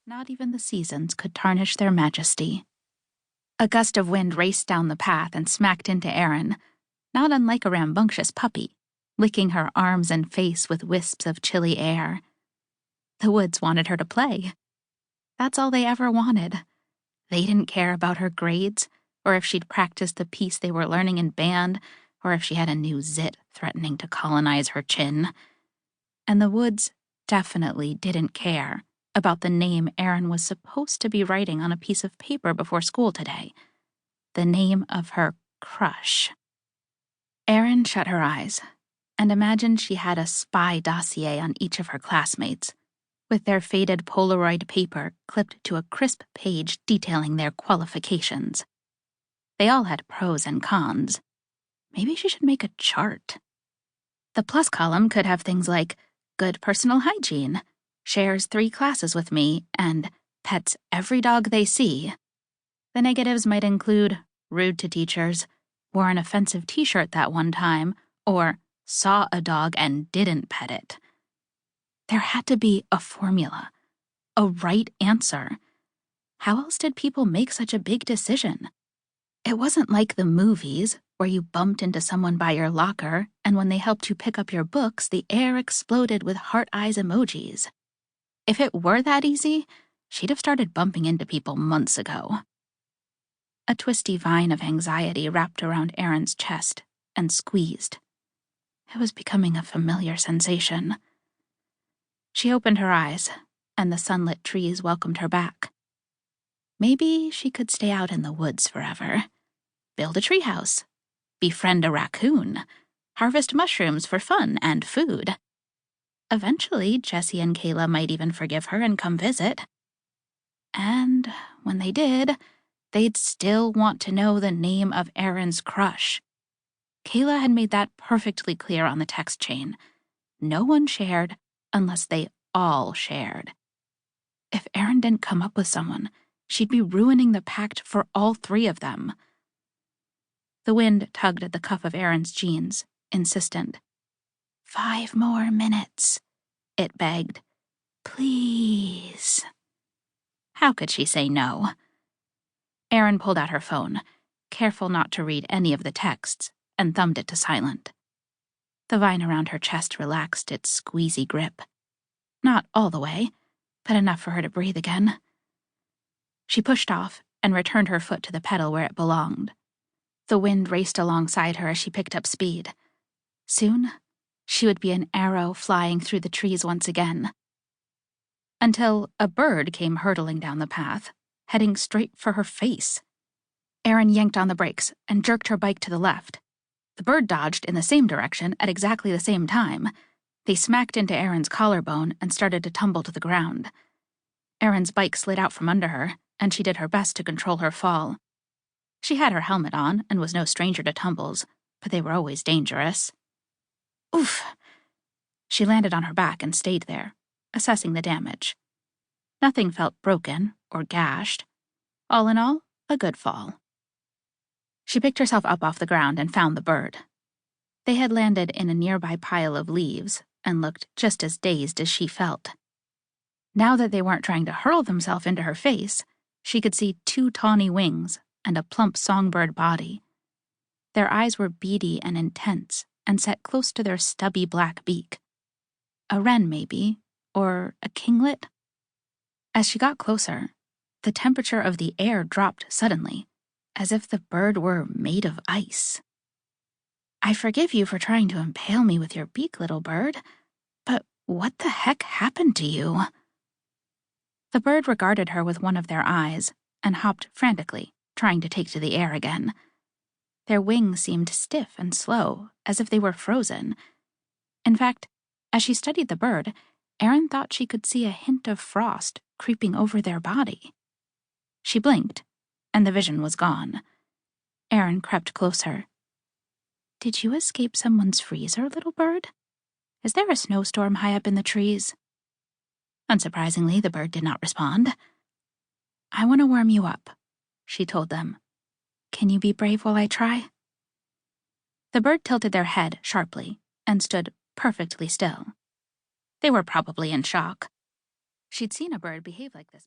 Not even the seasons could tarnish their majesty. A gust of wind raced down the path and smacked into Eren, not unlike a rambunctious puppy, licking her arms and face with wisps of chilly air. The woods wanted her to play. That's all they ever wanted. They didn't care about her grades, or if she'd practiced the piece they were learning in band, or if she had a new zit threatening to colonize her chin. And the woods definitely didn't care about the name Eren was supposed to be writing on a piece of paper before school today. The name of her crush. Eren shut her eyes and imagined she had a spy dossier on each of her classmates, with their faded Polaroid paper clipped to a crisp page detailing their qualifications. They all had pros and cons. Maybe she should make a chart. The plus column could have things like good personal hygiene, shares 3 classes with me, and pets every dog they see. The negatives might include rude to teachers, wore an offensive t-shirt that one time, or saw a dog and didn't pet it. There had to be a formula, a right answer. How else did people make such a big decision? It wasn't like the movies, where you bumped into someone by your locker, and when they helped you pick up your books, the air exploded with heart eyes emojis. If it were that easy, she'd have started bumping into people months ago. A twisty vine of anxiety wrapped around Eren's chest and squeezed. It was becoming a familiar sensation. She opened her eyes, and the sunlit trees welcomed her back. Maybe she could stay out in the woods forever. Build a treehouse. Befriend a raccoon. Harvest mushrooms for fun and food. Eventually, Jessie and Kayla might even forgive her and come visit. And when they did, they'd still want to know the name of Eren's crush. Kayla had made that perfectly clear on the text chain. No one shared unless they all shared. If Eren didn't come up with someone, she'd be ruining the pact for all 3 of them. The wind tugged at the cuff of Eren's jeans, insistent. 5 more minutes, it begged. Please. How could she say no? Eren pulled out her phone, careful not to read any of the texts, and thumbed it to silent. The vine around her chest relaxed its squeezy grip. Not all the way, but enough for her to breathe again. She pushed off and returned her foot to the pedal where it belonged. The wind raced alongside her as she picked up speed. Soon, she would be an arrow flying through the trees once again. Until a bird came hurtling down the path, heading straight for her face. Eren yanked on the brakes and jerked her bike to the left. The bird dodged in the same direction at exactly the same time. They smacked into Eren's collarbone and started to tumble to the ground. Eren's bike slid out from under her, and she did her best to control her fall. She had her helmet on and was no stranger to tumbles, but they were always dangerous. Oof! She landed on her back and stayed there, assessing the damage. Nothing felt broken or gashed. All in all, a good fall. She picked herself up off the ground and found the bird. They had landed in a nearby pile of leaves and looked just as dazed as she felt. Now that they weren't trying to hurl themselves into her face, she could see 2 tawny wings and a plump songbird body. Their eyes were beady and intense and set close to their stubby black beak. A wren, maybe, or a kinglet? As she got closer, the temperature of the air dropped suddenly, as if the bird were made of ice. I forgive you for trying to impale me with your beak, little bird, but what the heck happened to you? The bird regarded her with one of their eyes and hopped frantically, trying to take to the air again. Their wings seemed stiff and slow, as if they were frozen. In fact, as she studied the bird, Eren thought she could see a hint of frost creeping over their body. She blinked, and the vision was gone. Eren crept closer. Did you escape someone's freezer, little bird? Is there a snowstorm high up in the trees? Unsurprisingly, the bird did not respond. I want to warm you up, she told them. Can you be brave while I try? The bird tilted their head sharply and stood perfectly still. They were probably in shock. She'd seen a bird behave like this before.